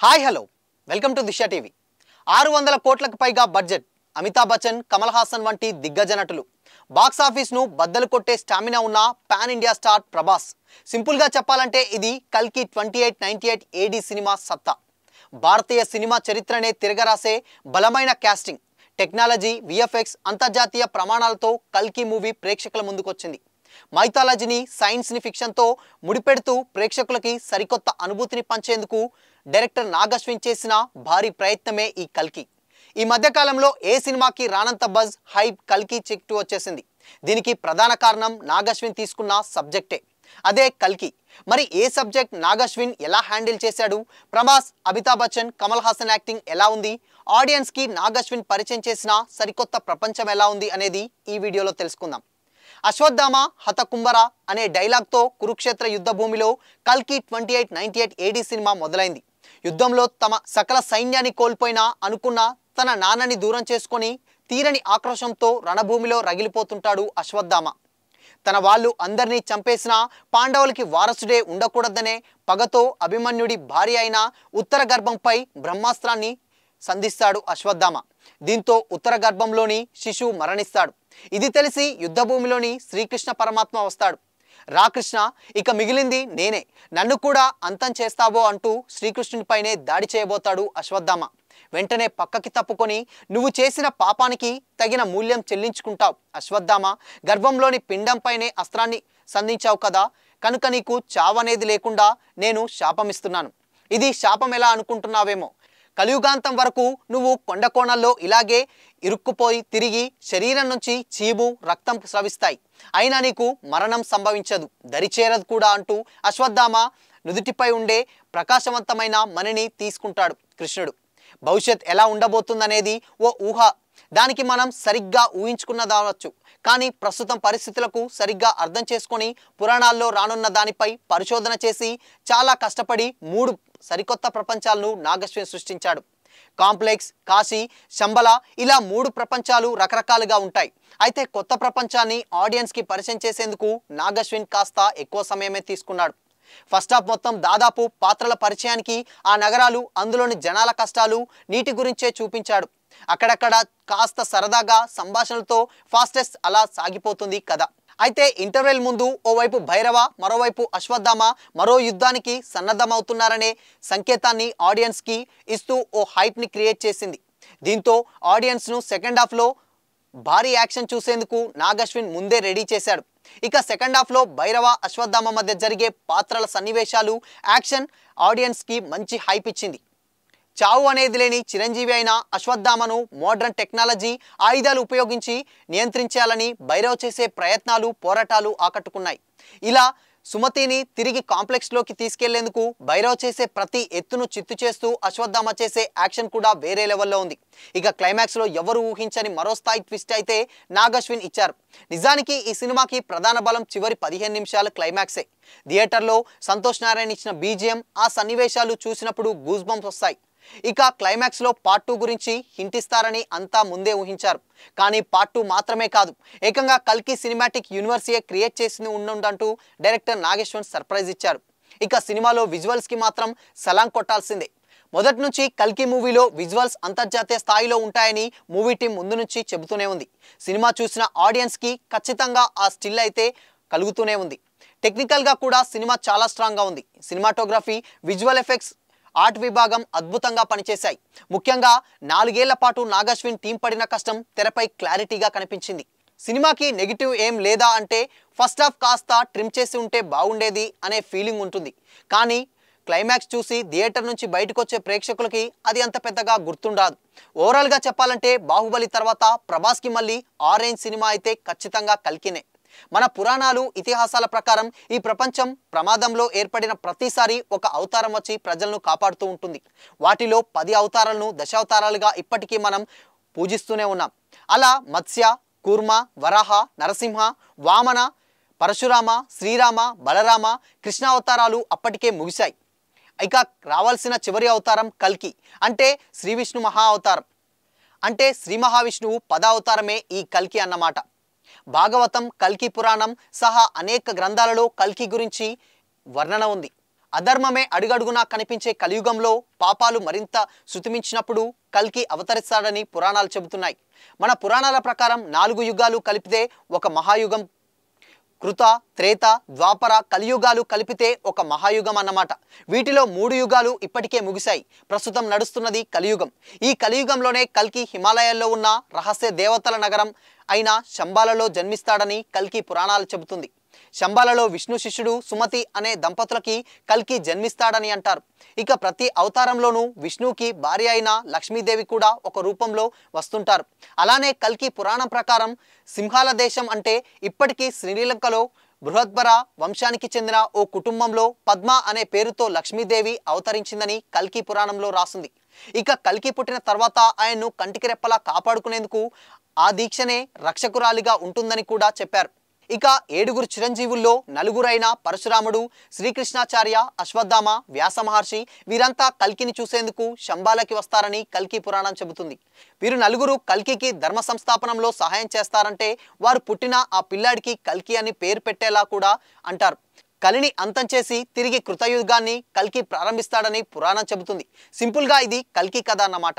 Hi hello welcome to Disha TV 600 కోట్లకు పైగా budget Amitabh Bachchan Kamal Haasan వంటి దిగ్గజ నటులు బాక్స్ ఆఫీస్ ను బద్దలు కొట్టే స్టామినా ఉన్న pan India star Prabhas simple గా చెప్పాలంటే ఇది కల్కి 2898 ఏడి సినిమా సత్తా భారతీయ సినిమా చరిత్రనే తిరగరాసే బలమైన కాస్టింగ్ టెక్నాలజీ విఎఫ్ఎక్స్ అంతర్జాతీయ ప్రమాణాలతో కల్కి మూవీ ప్రేక్షకుల ముందుకొచ్చింది మైథాలజీని సైన్స్ ని ఫిక్షన్ తో ముడిపెడుతూ ప్రేక్షకులకి సరికొత్త అనుభూతిని పంచేందుకు డైరెక్టర్ నాగశ్విన్ చేసిన భారీ ప్రయత్నమే ఈ కల్కి ఈ మధ్య కాలంలో ఏ సినిమాకి రానంత బజ్ హైప్ కల్కి చుట్టూ వచ్చేసింది దీనికి ప్రధాన కారణం నాగశ్విన్ తీసుకున్న సబ్జెక్టే అదే కల్కి మరి ఏ సబ్జెక్ట్ నాగశ్విన్ ఎలా హ్యాండిల్ చేశాడు ప్రభాస్ అమితాబ్ బచ్చన్ కమల్ హాసన్ యాక్టింగ్ ఎలా ఉంది ఆడియన్స్ కి నాగశ్విన్ పరిచయం చేసిన సరికొత్త ప్రపంచం ఎలా ఉంది అనేది ఈ వీడియోలో తెలుసుకుందాం అశ్వత్థామ హతకుంభర అనే డైలాగ్తో కురుక్షేత్ర యుద్ధ భూమిలో కల్కి 2898 ఏడి సినిమా మొదలైంది యుద్ధంలో తమ సకల సైన్యాన్ని కోల్పోయినా అనుకున్న తన నాన్నని దూరం చేసుకొని తీరని ఆక్రోశంతో రణభూమిలో రగిలిపోతుంటాడు అశ్వత్థామ తన వాళ్ళు అందరినీ చంపేసిన పాండవులకి వారసుడే ఉండకూడదనే పగతో అభిమన్యుడి భార్య అయిన ఉత్తర గర్భంపై బ్రహ్మాస్త్రాన్ని సంధిస్తాడు అశ్వత్థామ దీంతో ఉత్తర గర్భంలోని శిశువు మరణిస్తాడు ఇది తెలిసి యుద్ధభూమిలోని శ్రీకృష్ణ పరమాత్మ వస్తాడు రాకృష్ణ ఇక మిగిలింది నేనే నన్ను కూడా అంతం చేస్తావో అంటూ శ్రీకృష్ణునిపైనే దాడి చేయబోతాడు అశ్వత్థామ వెంటనే పక్కకి తప్పుకొని నువ్వు చేసిన పాపానికి తగిన మూల్యం చెల్లించుకుంటావు అశ్వత్థామ గర్భంలోని పిండంపైనే అస్త్రాన్ని సంధించావు కదా కనుక నీకు చావనేది లేకుండా నేను శాపమిస్తున్నాను ఇది శాపం ఎలా అనుకుంటున్నావేమో కలియుగాంతం వరకు నువ్వు కొండ కోణల్లో ఇలాగే ఇరుక్కుపోయి తిరిగి శరీరం నుంచి చీము రక్తం స్రవిస్తాయి అయినా నీకు మరణం సంభవించదు దరిచేరదు కూడా అంటూ అశ్వత్థామ నుదుటిపై ఉండే ప్రకాశవంతమైన మణిని తీసుకుంటాడు కృష్ణుడు భవిష్యత్ ఎలా ఉండబోతుందనేది ఓ ఊహ దానికి మనం సరిగ్గా ఊహించుకున్నదావచ్చు కానీ ప్రస్తుతం పరిస్థితులకు సరిగ్గా అర్థం చేసుకొని పురాణాల్లో రానున్న దానిపై పరిశోధన చేసి చాలా కష్టపడి 3 సరికొత్త ప్రపంచాలను నాగశ్విన్ సృష్టించాడు కాంప్లెక్స్ కాశీ శంబల ఇలా 3 ప్రపంచాలు రకరకాలుగా ఉంటాయి అయితే కొత్త ప్రపంచాన్ని ఆడియన్స్కి పరిచయం చేసేందుకు నాగశ్విన్ కాస్త ఎక్కువ సమయమే తీసుకున్నాడు ఫస్ట్ హాఫ్ మొత్తం దాదాపు పాత్రల పరిచయానికి ఆ నగరాలు అందులోని జనాల కష్టాలు నీటి గురించే చూపించాడు అక్కడక్కడ కాస్త సరదాగా సంభాషణలతో ఫాస్టెస్ట్ అలా సాగిపోతుంది కథ అయితే ఇంటర్వెల్ ముందు ఓవైపు భైరవ మరోవైపు అశ్వత్థామ మరో యుద్ధానికి సన్నద్ధమవుతున్నారనే సంకేతాన్ని ఆడియన్స్కి ఇస్తూ ఓ హైప్ని క్రియేట్ చేసింది దీంతో ఆడియన్స్ను సెకండ్ హాఫ్లో భారీ యాక్షన్ చూసేందుకు నాగశ్విన్ ముందే రెడీ చేశాడు ఇక సెకండ్ హాఫ్లో భైరవ అశ్వత్థామ మధ్య జరిగే పాత్రల సన్నివేశాలు యాక్షన్ ఆడియన్స్కి మంచి హైప్ ఇచ్చింది చావు అనేది లేని చిరంజీవి అయిన అశ్వత్థామను మోడ్రన్ టెక్నాలజీ ఆయుధాలు ఉపయోగించి నియంత్రించాలని భైరవ్ చేసే ప్రయత్నాలు పోరాటాలు ఆకట్టుకున్నాయి ఇలా సుమతిని తిరిగి కాంప్లెక్స్లోకి తీసుకెళ్లేందుకు భైరవ్ చేసే ప్రతి ఎత్తును చిత్తు చేస్తూ అశ్వత్థామ చేసే యాక్షన్ కూడా వేరే లెవెల్లో ఉంది ఇక క్లైమాక్స్లో ఎవరు ఊహించని మరో స్థాయి ట్విస్ట్ అయితే నాగశ్విన్ ఇచ్చారు నిజానికి ఈ సినిమాకి ప్రధాన బలం చివరి 15 నిమిషాల క్లైమాక్సే థియేటర్లో సంతోష్ నారాయణ ఇచ్చిన బీజిఎం ఆ సన్నివేశాలు చూసినప్పుడు గూస్ బంప్స్ వస్తాయి ఇక క్లైమాక్స్లో పార్ట్ 2 గురించి హింట్ ఇస్తారని అంతా ముందే ఊహించారు కానీ పార్ట్ 2 మాత్రమే కాదు ఏకంగా కల్కి సినిమాటిక్ యూనివర్సిటీ క్రియేట్ చేసి ఉండంటూ డైరెక్టర్ నాగేశ్వర్ సర్ప్రైజ్ ఇచ్చారు ఇక సినిమాలో విజువల్స్కి మాత్రం సలాం కొట్టాల్సిందే మొదటి నుంచి కల్కి మూవీలో విజువల్స్ అంతర్జాతీయ స్థాయిలో ఉంటాయని మూవీ టీం ముందు నుంచి చెబుతూనే ఉంది సినిమా చూసిన ఆడియన్స్కి ఖచ్చితంగా ఆ స్టిల్ అయితే కలుగుతూనే ఉంది టెక్నికల్గా కూడా సినిమా చాలా స్ట్రాంగ్గా ఉంది సినిమాటోగ్రఫీ విజువల్ ఎఫెక్ట్స్ ఆర్ట్ విభాగం అద్భుతంగా పనిచేశాయి ముఖ్యంగా 4 ఏళ్ల పాటు నాగశ్విన్ టీం పడిన కష్టం తెరపై క్లారిటీగా కనిపించింది సినిమాకి నెగిటివ్ ఏం లేదా అంటే ఫస్ట్ హాఫ్ కాస్త ట్రిమ్ చేసి ఉంటే బాగుండేది అనే ఫీలింగ్ ఉంటుంది కానీ క్లైమాక్స్ చూసి థియేటర్ నుంచి బయటకు వచ్చే ప్రేక్షకులకి అది అంత పెద్దగా గుర్తుండదు ఓవరాల్గా చెప్పాలంటే బాహుబలి తర్వాత ప్రభాస్కి మళ్ళీ ఆరెంజ్ సినిమా అయితే ఖచ్చితంగా కల్కినే మన పురాణాలు ఇతిహాసాల ప్రకారం ఈ ప్రపంచం ప్రమాదంలో ఏర్పడిన ప్రతిసారి ఒక అవతారం వచ్చి ప్రజలను కాపాడుతూ ఉంటుంది వాటిలో 10 అవతారాలను దశావతారాలుగా ఇప్పటికీ మనం పూజిస్తూనే ఉన్నాం అలా మత్స్య కూర్మ వరాహ నరసింహ వామన పరశురామ శ్రీరామ బలరామ కృష్ణ అవతారాలు అప్పటికే ముగిశాయి ఇక రావాల్సిన చివరి అవతారం కల్కి అంటే శ్రీ విష్ణు మహా అవతారం అంటే శ్రీ మహావిష్ణువు 10వ అవతారమే ఈ కల్కి అన్నమాట భాగవతం కల్కి పురాణం సహా అనేక గ్రంథాలలో కల్కి గురించి వర్ణన ఉంది అధర్మమే అడుగడుగునా కనిపించే కలియుగంలో పాపాలు మరింత శృతిమించినప్పుడు కల్కి అవతరిస్తాడని పురాణాలు చెబుతున్నాయి. మన పురాణాల ప్రకారం 4 యుగాలు కలిపితే ఒక మహాయుగం, కృత, త్రేత, ద్వాపర, కలియుగాలు కలిపితే ఒక మహాయుగం అన్నమాట. వీటిలో 3 యుగాలు ఇప్పటికే ముగిశాయి. ప్రస్తుతం నడుస్తున్నది కలియుగం. ఈ కలియుగంలోనే కల్కి హిమాలయాల్లో ఉన్న రహస్య దేవతల నగరం అయిన శంబాలలో జన్మిస్తాడని కల్కి పురాణాలు చెబుతుంది. శంబాలలో విష్ణు శిష్యుడు సుమతి అనే దంపతులకి కల్కి జన్మిస్తాడని అంటారు. ఇక ప్రతి అవతారంలోనూ విష్ణువుకి భార్య అయిన లక్ష్మీదేవి కూడా ఒక రూపంలో వస్తుంటారు. అలానే కల్కి పురాణం ప్రకారం సింహాల దేశం అంటే ఇప్పటికీ శ్రీలంకలో బృహద్భర వంశానికి చెందిన ఓ కుటుంబంలో పద్మ అనే పేరుతో లక్ష్మీదేవి అవతరించిందని కల్కి పురాణంలో రాసింది. ఇక కల్కి పుట్టిన తర్వాత ఆయన్ను కంటికి రెప్పలా కాపాడుకునేందుకు ఆ దీక్షనే రక్షకురాలిగా ఉంటుందని కూడా చెప్పారు. ఇక 7 చిరంజీవుల్లో 4 పరశురాముడు, శ్రీకృష్ణాచార్య, అశ్వత్థామ, వ్యాస మహర్షి వీరంతా కల్కిని చూసేందుకు శంబాలకి వస్తారని కల్కి పురాణం చెబుతుంది. వీరు 4 కల్కికి ధర్మ సంస్థాపనంలో సహాయం చేస్తారంటే వారు పుట్టిన ఆ పిల్లాడికి కల్కి అని పేరు పెట్టేలా కూడా అంటారు. కలిని అంతం చేసి తిరిగి కృతయుగాన్ని కల్కి ప్రారంభిస్తాడని పురాణం చెబుతుంది. సింపుల్గా ఇది కల్కి కథ అన్నమాట.